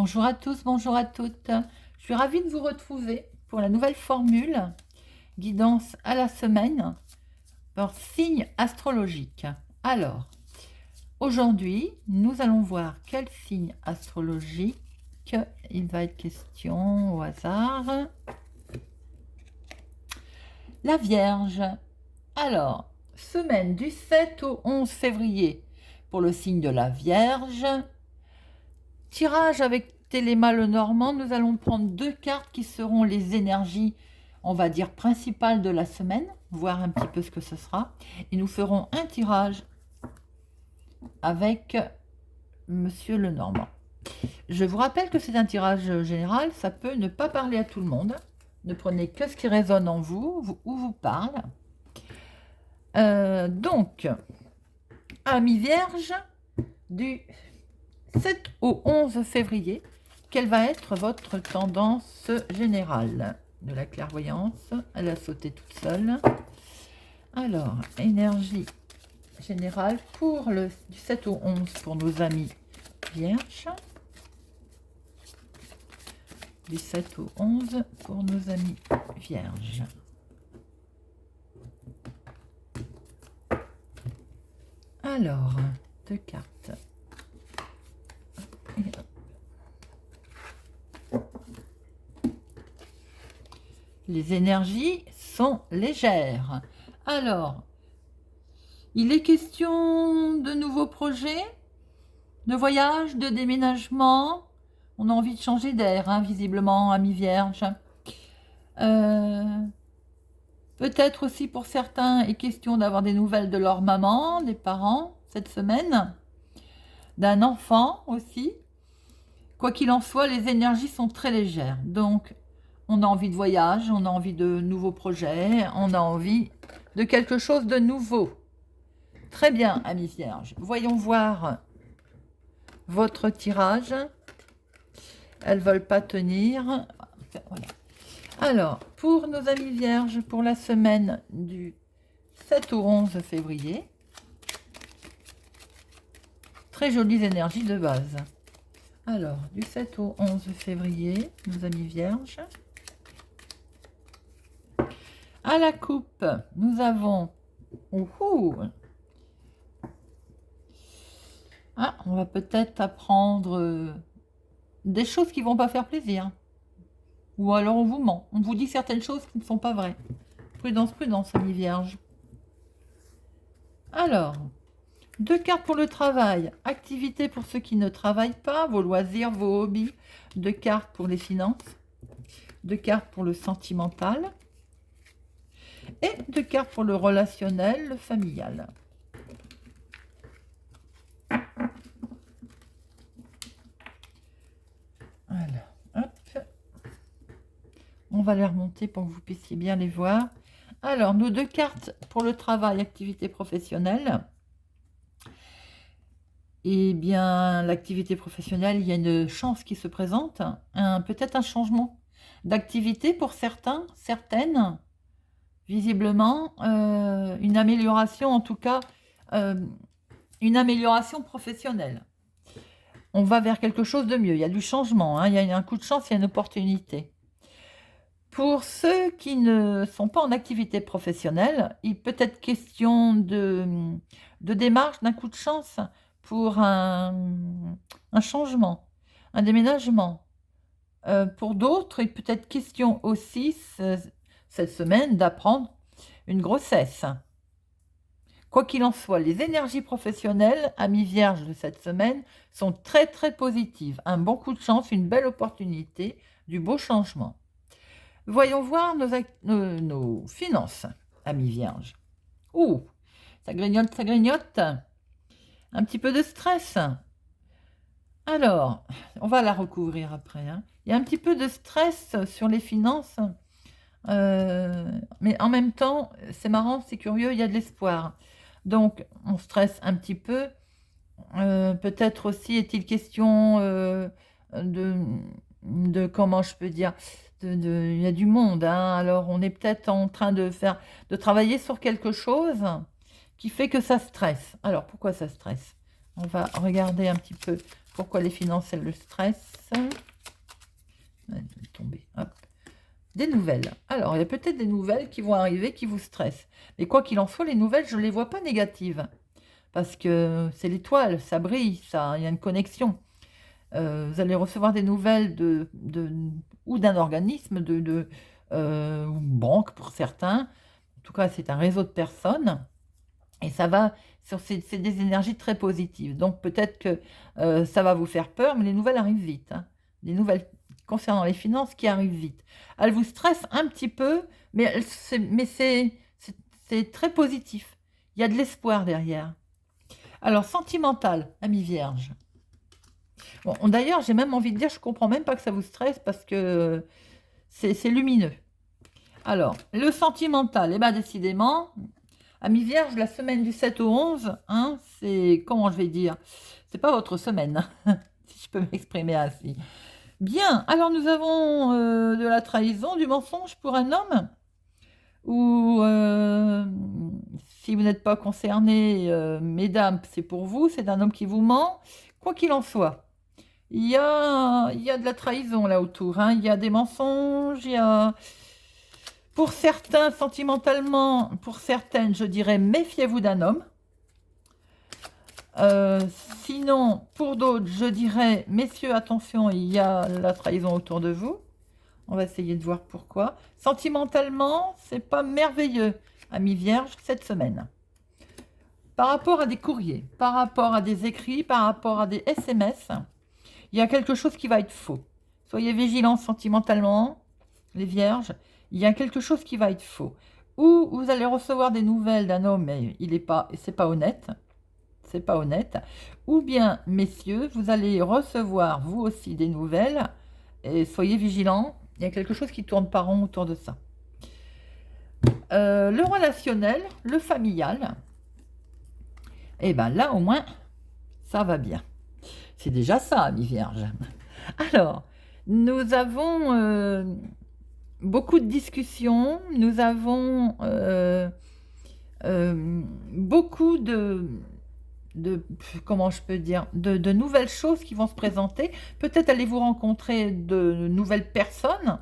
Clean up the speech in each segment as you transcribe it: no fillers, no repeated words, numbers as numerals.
Bonjour à tous, bonjour à toutes. Je suis ravie de vous retrouver pour la nouvelle formule guidance à la semaine par signe astrologique. Alors, aujourd'hui, nous allons voir quel signe astrologique il va être question au hasard. La Vierge. Alors, semaine du 7 au 11 février pour le signe de la Vierge. Tirage avec Téléma Lenormand, nous allons prendre deux cartes qui seront les énergies, on va dire, principales de la semaine, voir un petit peu ce que ce sera. Et nous ferons un tirage avec Monsieur Lenormand. Je vous rappelle que c'est un tirage général, ça peut ne pas parler à tout le monde. Ne prenez que ce qui résonne en vous ou vous parle. Donc, Amis Vierge, du 7 au 11 février, quelle va être votre tendance générale de la clairvoyance? Elle a sauté toute seule. Alors, énergie générale pour le du 7 au 11 pour nos amis vierges. Du 7 au 11 pour nos amis vierges. Alors, deux cartes. Les énergies sont légères. Alors, il est question de nouveaux projets, de voyage, de déménagement. On a envie de changer d'air, hein, visiblement, amis vierges. Peut-être aussi pour certains, il est question d'avoir des nouvelles de leur maman, des parents, cette semaine. D'un enfant aussi. Quoi qu'il en soit, les énergies sont très légères. Donc, on a envie de voyage, on a envie de nouveaux projets, on a envie de quelque chose de nouveau. Très bien, amis vierges. Voyons voir votre tirage. Elles ne veulent pas tenir. Voilà. Alors, pour nos amis vierges, pour la semaine du 7 au 11 février, très jolies énergies de base. Alors, du 7 au 11 février, nos amis vierges. À la coupe, nous avons... Ah, on va peut-être apprendre des choses qui ne vont pas faire plaisir. Ou alors on vous ment. On vous dit certaines choses qui ne sont pas vraies. Prudence, prudence, amis vierges. Alors, deux cartes pour le travail. Activité pour ceux qui ne travaillent pas, vos loisirs, vos hobbies. Deux cartes pour les finances. Deux cartes pour le sentimental. Et deux cartes pour le relationnel, le familial. Alors, hop. On va les remonter pour que vous puissiez bien les voir. Alors, nos deux cartes pour le travail, activité professionnelle. Eh bien, l'activité professionnelle, il y a une chance qui se présente, peut-être un changement d'activité pour certains, certaines, visiblement, une amélioration, en tout cas, une amélioration professionnelle. On va vers quelque chose de mieux, il y a du changement, hein, il y a un coup de chance, il y a une opportunité. Pour ceux qui ne sont pas en activité professionnelle, il peut être question de démarche, d'un coup de chance pour un changement, un déménagement. Pour d'autres, il peut être question aussi cette semaine d'apprendre une grossesse. Quoi qu'il en soit, les énergies professionnelles, amis vierges de cette semaine, sont très très positives. Un bon coup de chance, une belle opportunité, du beau changement. Voyons voir nos finances, amis vierges. Ouh, ça grignote, ça grignote. Un petit peu de stress. Alors, on va la recouvrir après. Hein. Il y a un petit peu de stress sur les finances. Mais en même temps, c'est marrant, c'est curieux, il y a de l'espoir. Donc, on stresse un petit peu. Peut-être aussi est-il question de comment je peux dire, il y a du monde. Hein, alors, on est peut-être en train de travailler sur quelque chose qui fait que ça stresse. Alors, pourquoi ça stresse? On va regarder un petit peu Pourquoi les finances, elles le stressent? Elle va tomber, hop. Des nouvelles. Alors, il y a peut-être des nouvelles qui vont arriver, qui vous stressent. Mais quoi qu'il en soit, les nouvelles, je ne les vois pas négatives. Parce que c'est l'étoile, ça brille, ça, il y a une connexion. Vous allez recevoir des nouvelles ou d'un organisme, ou banque pour certains. En tout cas, c'est un réseau de personnes. Et ça va, c'est des énergies très positives. Donc peut-être que ça va vous faire peur, mais les nouvelles arrivent vite, hein. Les nouvelles concernant les finances qui arrivent vite. Elles vous stressent un petit peu, mais c'est très positif. Il y a de l'espoir derrière. Alors, sentimental, ami Vierge. Bon, d'ailleurs, j'ai même envie de dire, je comprends même pas que ça vous stresse parce que c'est lumineux. Alors, le sentimental, eh bien décidément, ami Vierge, la semaine du 7 au 11, hein, c'est, comment je vais dire, c'est pas votre semaine, si je peux m'exprimer ainsi. Bien, alors nous avons de la trahison, du mensonge pour un homme, ou si vous n'êtes pas concerné, mesdames, c'est pour vous, c'est un homme qui vous ment, quoi qu'il en soit. Il y a de la trahison là autour, hein. Il y a des mensonges, il y a... Pour certains, sentimentalement, pour certaines, je dirais, méfiez-vous d'un homme. Sinon, pour d'autres, je dirais, messieurs, attention, il y a la trahison autour de vous. On va essayer de voir pourquoi. Sentimentalement, c'est pas merveilleux, ami Vierge, cette semaine. Par rapport à des courriers, par rapport à des écrits, par rapport à des SMS, il y a quelque chose qui va être faux. Soyez vigilants sentimentalement, les Vierges. Il y a quelque chose qui va être faux. Ou vous allez recevoir des nouvelles d'un homme, mais c'est pas honnête. C'est pas honnête. Ou bien, messieurs, vous allez recevoir vous aussi des nouvelles. Et soyez vigilants. Il y a quelque chose qui tourne pas rond autour de ça. Le relationnel, le familial. Et bien là, au moins, ça va bien. C'est déjà ça, ami Vierge. Alors, nous avons beaucoup de discussions, nous avons beaucoup comment je peux dire, de nouvelles choses qui vont se présenter. Peut-être allez-vous rencontrer de nouvelles personnes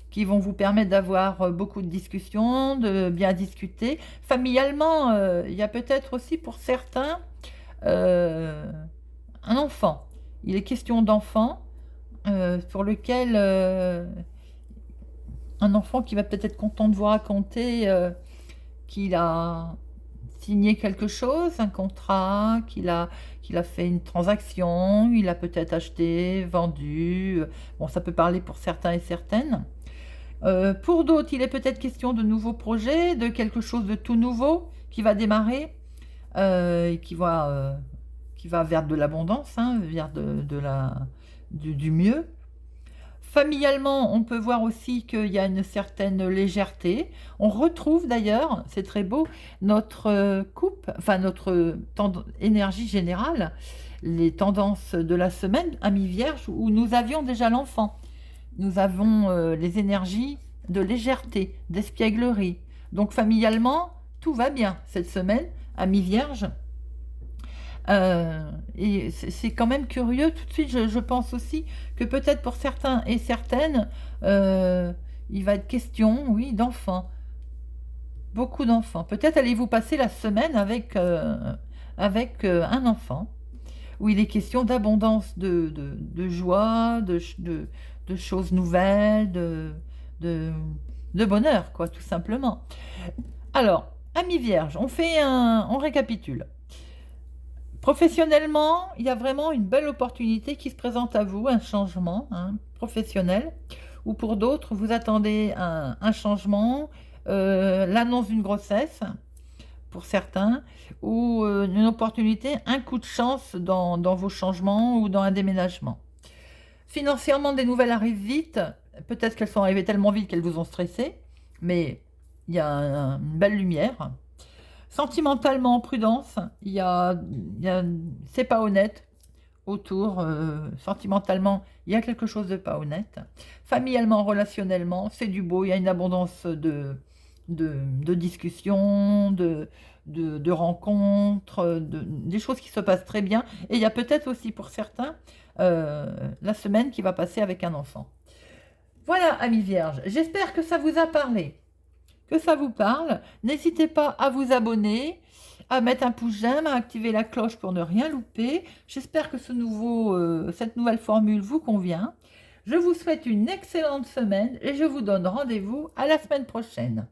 qui vont vous permettre d'avoir beaucoup de discussions, de bien discuter. Familialement, il y a peut-être aussi pour certains un enfant. Il est question d'enfant pour lequel un enfant qui va peut-être être content de vous raconter qu'il a signé quelque chose, un contrat, qu'il a fait une transaction, il a peut-être acheté, vendu. Bon, ça peut parler pour certains et certaines. Pour d'autres, il est peut-être question de nouveaux projets, de quelque chose de tout nouveau qui va démarrer et qui va vers de l'abondance, hein, vers du mieux. Familialement, on peut voir aussi qu'il y a une certaine légèreté. On retrouve d'ailleurs, c'est très beau, notre coupe, enfin notre énergie générale, les tendances de la semaine, ami Vierge, où nous avions déjà l'enfant. Nous avons les énergies de légèreté, d'espièglerie. Donc familialement, tout va bien cette semaine, ami Vierge. Et c'est quand même curieux, tout de suite je pense aussi que peut-être pour certains et certaines, il va être question, oui, d'enfants. Beaucoup d'enfants. Peut-être allez-vous passer la semaine avec un enfant, où il est question d'abondance de joie, de choses nouvelles, de bonheur, quoi, tout simplement. Alors, amis vierges, on récapitule. Professionnellement, il y a vraiment une belle opportunité qui se présente à vous, un changement professionnel, ou pour d'autres, vous attendez un changement, l'annonce d'une grossesse, pour certains, ou une opportunité, un coup de chance dans vos changements ou dans un déménagement. Financièrement, des nouvelles arrivent vite, peut-être qu'elles sont arrivées tellement vite qu'elles vous ont stressé, mais il y a une belle lumière. Sentimentalement, prudence, c'est pas honnête autour, sentimentalement, il y a quelque chose de pas honnête. Familialement, relationnellement, c'est du beau, il y a une abondance de discussions, de rencontres, des choses qui se passent très bien. Et il y a peut-être aussi pour certains la semaine qui va passer avec un enfant. Voilà, amis vierges, j'espère que ça vous a parlé, que ça vous parle. N'hésitez pas à vous abonner, à mettre un pouce j'aime, à activer la cloche pour ne rien louper. J'espère que cette nouvelle formule vous convient. Je vous souhaite une excellente semaine et je vous donne rendez-vous à la semaine prochaine.